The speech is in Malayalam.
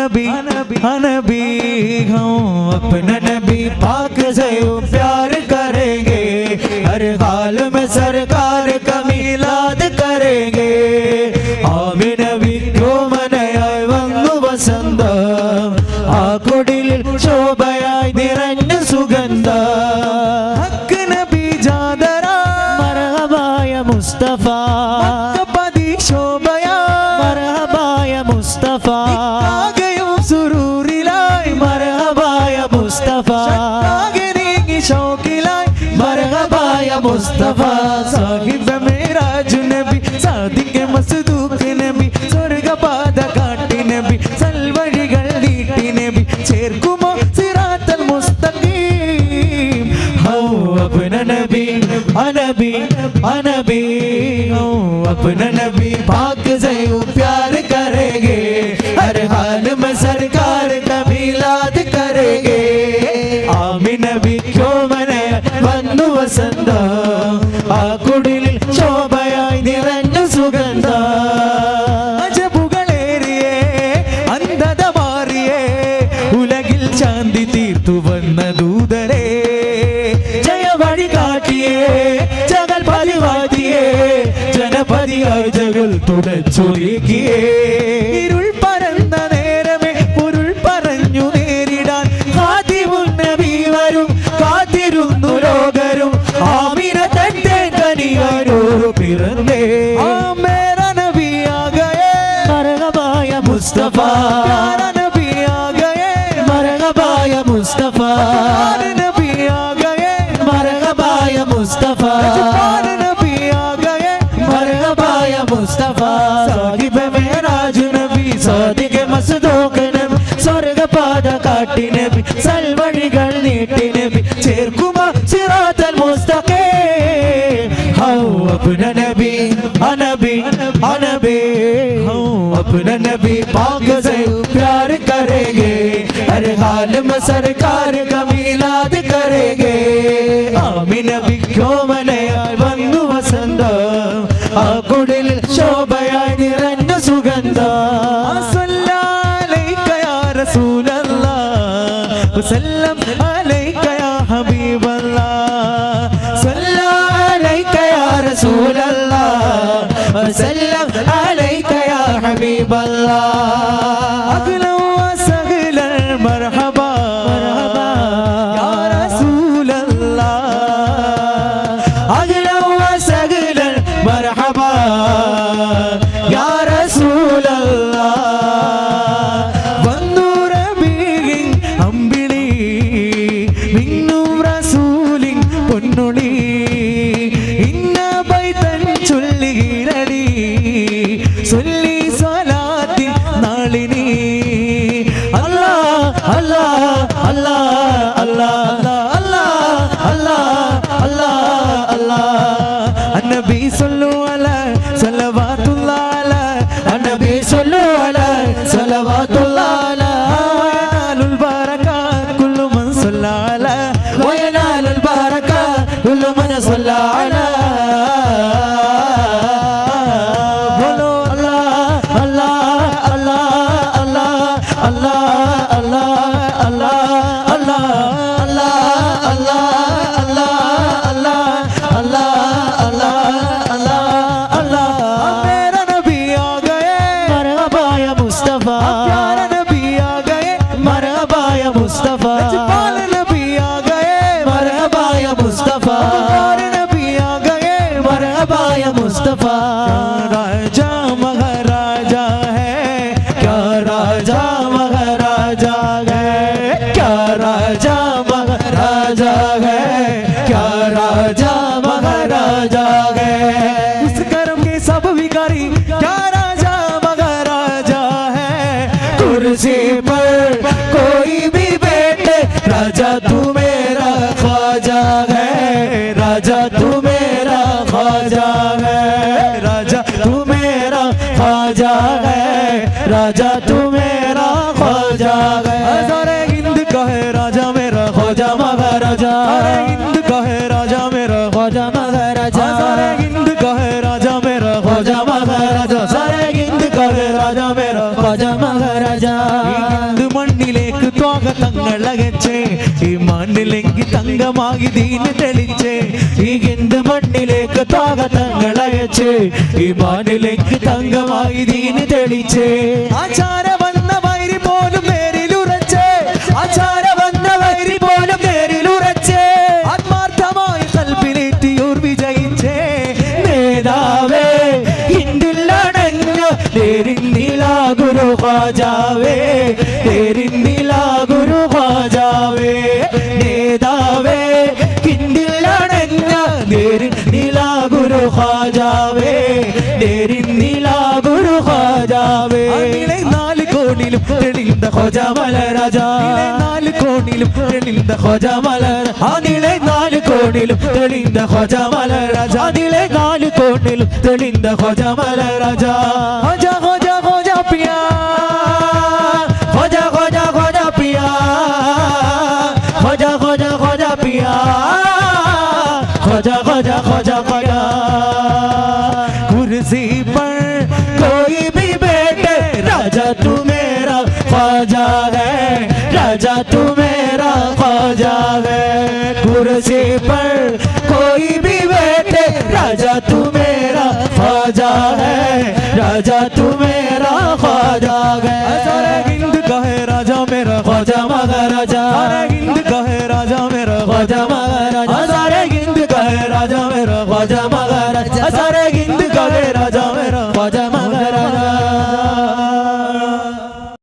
नबी नबी हम अपना नबी पाक से प्यार करेंगे हर हाल में सरकार का मिलाद करेंगे आमी नबी क्यों मनाया वंगु वसंत आ कुडिलिൽ ശോഭയായി നിറഞ്ഞ സുഗന്ധം ഹക്ക് നബി ജാദര മർഹബായ മുസ്തഫ മക്കപതി ശോഭയാ മർഹബായ മുസ്തഫ ആകെയും സുരൂരിലായി മർഹബായ മുസ്തഫ ആകെനീ ശൗകിലായി മർഹബായ മുസ്തഫ സാഹിബ് മിറാജ് നബി സാദിഖ് മസ്ദൂഖ് നബി സ്വർഗ്ഗപാത കാട്ടി നബി സൽവഴികൾ നീട്ടി നബി ചേർക്കുമോ സിറാത്തൽ മുസ്തഖീം ഹോ അപ്നാ നബി നബി നബി ഹോ അപ്നാ നബി पाक से प्यार करेंगे हर हाल में सरकार का मिलाद करेंगे आमी नबी क्यों मने वंदु वसंत आ कुडिलिൽ ശോഭയായി നിറഞ്ഞ സുഗന്ധം അജബുകളേറിയേ അന്ധത മാറിയേ ഉലകിൽ ശാന്തി തീർത്തു വന്ന ദൂതരേ ജയവഴി കാട്ടിയേ ജഗൽ പരിവാദിയേ ജനപതിയായി ജഗൽ തുടച്ചൊരുക്കിയേ ഇരുൾ പരന്ന നേരമേ പൊരുൾ പറഞ്ഞു നേരിടാൻ ഖാതിമുൻ നബി വരും കാത്തിരുന്നു ലോകരും ആമിന തന്റെ കനിയാരോ പിറന്നേ മേരാ നബി ആ ഗയേ മർഹബായ മുസ്തഫ പ്യാരാ നബി ആ ഗയേ മർഹബായ മുസ്തഫ നബി ആ ഗയേ മർഹബായ മുസ്തഫ നബി ആ ഗയേ മർഹബായ മുസ്തഫ സാഹിബ് മിറാജ് നബി സാദിഖ് മസ്ദൂഖ് നബി സ്വർഗ്ഗപാത കാട്ടി നബി സൽവഴികൾ നീട്ടി നബി ചേർക്കുമോ സിറാത്തൽ മുസ്തഖീം ഹോ അപ്നാ നബി നബി നബി ഹോ അപ്നാ നബി पाक से प्यार करेंगे हर हाल में सरकार का मिलाद करेंगे आमी नबी क्यों मनाया वंदु वसंत आ कुडिलिൽ ശോഭയായി നിറഞ്ഞ സുഗന്ധം സല്ലല്ലാഹു യാ റസൂലല്ലാഹ് വസല്ലം അലൈക യാ ഹബീബല്ലാഹ് സല്ലല്ലാഹു യാ റസൂലല്ലാഹ് വസല്ലം അലൈക യാ ഹബീബല്ലാഹ് അഗ്ലോ വസഹ്ലൻ മർഹബാ യാ റസൂലല്ലാഹ് അഗ്ലോ വസഹ്ലൻ മർഹബാ യാ റസൂലല്ലാഹ് വന്നു റബീഇൻ അമ്പിളി മിന്നു റസൂലിൻ പൊന്നുളി ഇന്ന ബൈതൻ ചൊല്ലിയിരടി ചൊല്ലി സ്വലാത്തിൻ നാളിനി അല്ലാഹ് അല്ലാഹ് അല്ലാഹ് അല്ലാഹ് അല്ലാഹ് അല്ലാഹ് അല്ലാഹ് അല്ലാഹ് അന്നബി സല്ലു അലൈഹി സല്ലവാതുല്ലാഹ് അലൈഹി അന്നബി സല്ലു അലൈഹി സല്ലവാതുല്ലാഹ് അലൈഹി യനാലുൽ ബറകാത്ത് കുല്ലു മൻ സല്ല അലൈഹി വയനാലുൽ ബറകാത്ത് കുല്ലു മൻ സല്ല അലൈഹി बोलो अल्लाह अल्लाह अल्लाह अल्लाह अल्लाह अल्लाह अल्लाह अल्लाह अल्लाह अल्लाह अल्लाह अल्लाह अल्लाह अल्लाह अल्लाह मेरा नबी आ गए मरहबा या मुस्तफा प्यारा नबी आ गए मरहबा या मुस्तफा जमाल नबी आ गए मरहबा या मुस्तफा नबी आ गए मरहबा या मुस्तफा राजा महाराजा है क्या राजा महाराजा है क्या राजा महाराजा है क्या राजा महाराजा है उस कर्म के सब विकारी क्या राजा महाराजा है कुर्सी पर कोई भी बैठे राजा तू मेरा ख्वाजा है राजा तू मेरा ख्वाजा है राजा तू मेरा ख्वाजा है राजा तू मेरा ख्वाजा है सारे हिंद का है राजा मेरा ख्वाजा महाराजा सारे हिंद का है राजा मेरा ख्वाजा महाराजा सारे हिंद का है राजा मेरा ख्वाजा महाराजा सारे हिंद का है राजा मेरा ख्वाजा महाराजा ഹിന്ദു മണ്ണിലേക്ക് ത്വാഗ തങ്ങളകച്ചേ ഈ മണ്ണിലെങ്കി തങ്കമാകി ദീന് തെളിച്ചേ ഈ ഹിന്ദു മണ്ണിലേക്ക് ത്വാഗ തങ്ങളകച്ചേ ഈ മണ്ണിലേക്ക് തങ്കമായി ദീന് തെളിച്ചേ ആചാര വന്ന വൈരി പോലും നേരിലുറച്ചേ ആചാര വന്ന വൈരി പോലും നേരിലുറച്ചേ ആത്മാർത്ഥമായി കൽപ്പിലേറ്റിയോർ വിജയിച്ചേ നേതാവേ ഹിന്ദിലടഞ്ഞ നേരിന്നില ഗുരു ഖാജാവേ നേരിന്നില ഗുരു ഖാജാവേ നേതാവേ ഹിന്ദിലടഞ്ഞ നേരിന്നില ഗുരു ഖാജാവേ നേരിന്നില ഗുരു ഖാജാവേ നാല് കോണിലും തെളിந்த ഖാജാ മലരാജാ നാല് കോണിലും തെളിந்த ഖാജാ മലരാജാ അതിലെ നാല് കോണിലും തെളിந்த ഖാജാ മലരാജാ അതിലെ നാല് കോണിലും തെളിந்த ഖാജാ മലരാജാ ഖാജാ ഖാജാ ഖാജാ പിയാ ഖാജാ ഖാജാ ഖാജാ പിയാ ഖാജാ ഖാജാ ഖാജാ പിയാ ഖാജാ ഖാജാ ഖാജാ പിയാ कुर्सी पर कोई भी बैठे राजा तू मेरा ख्वाजा है राजा तू मेरा ख्वाजा है कुर्सी पर कोई भी बैठे राजा तू मेरा ख्वाजा है राजा तू मेरा ख्वाजा है सारे हिंद का है राजा मेरा ख्वाजा महाराजा सारे हिंद का है राजा मेरा ख्वाजा महाराजा सारे हिंद का है राजा मेरा ख्वाजा महाराजा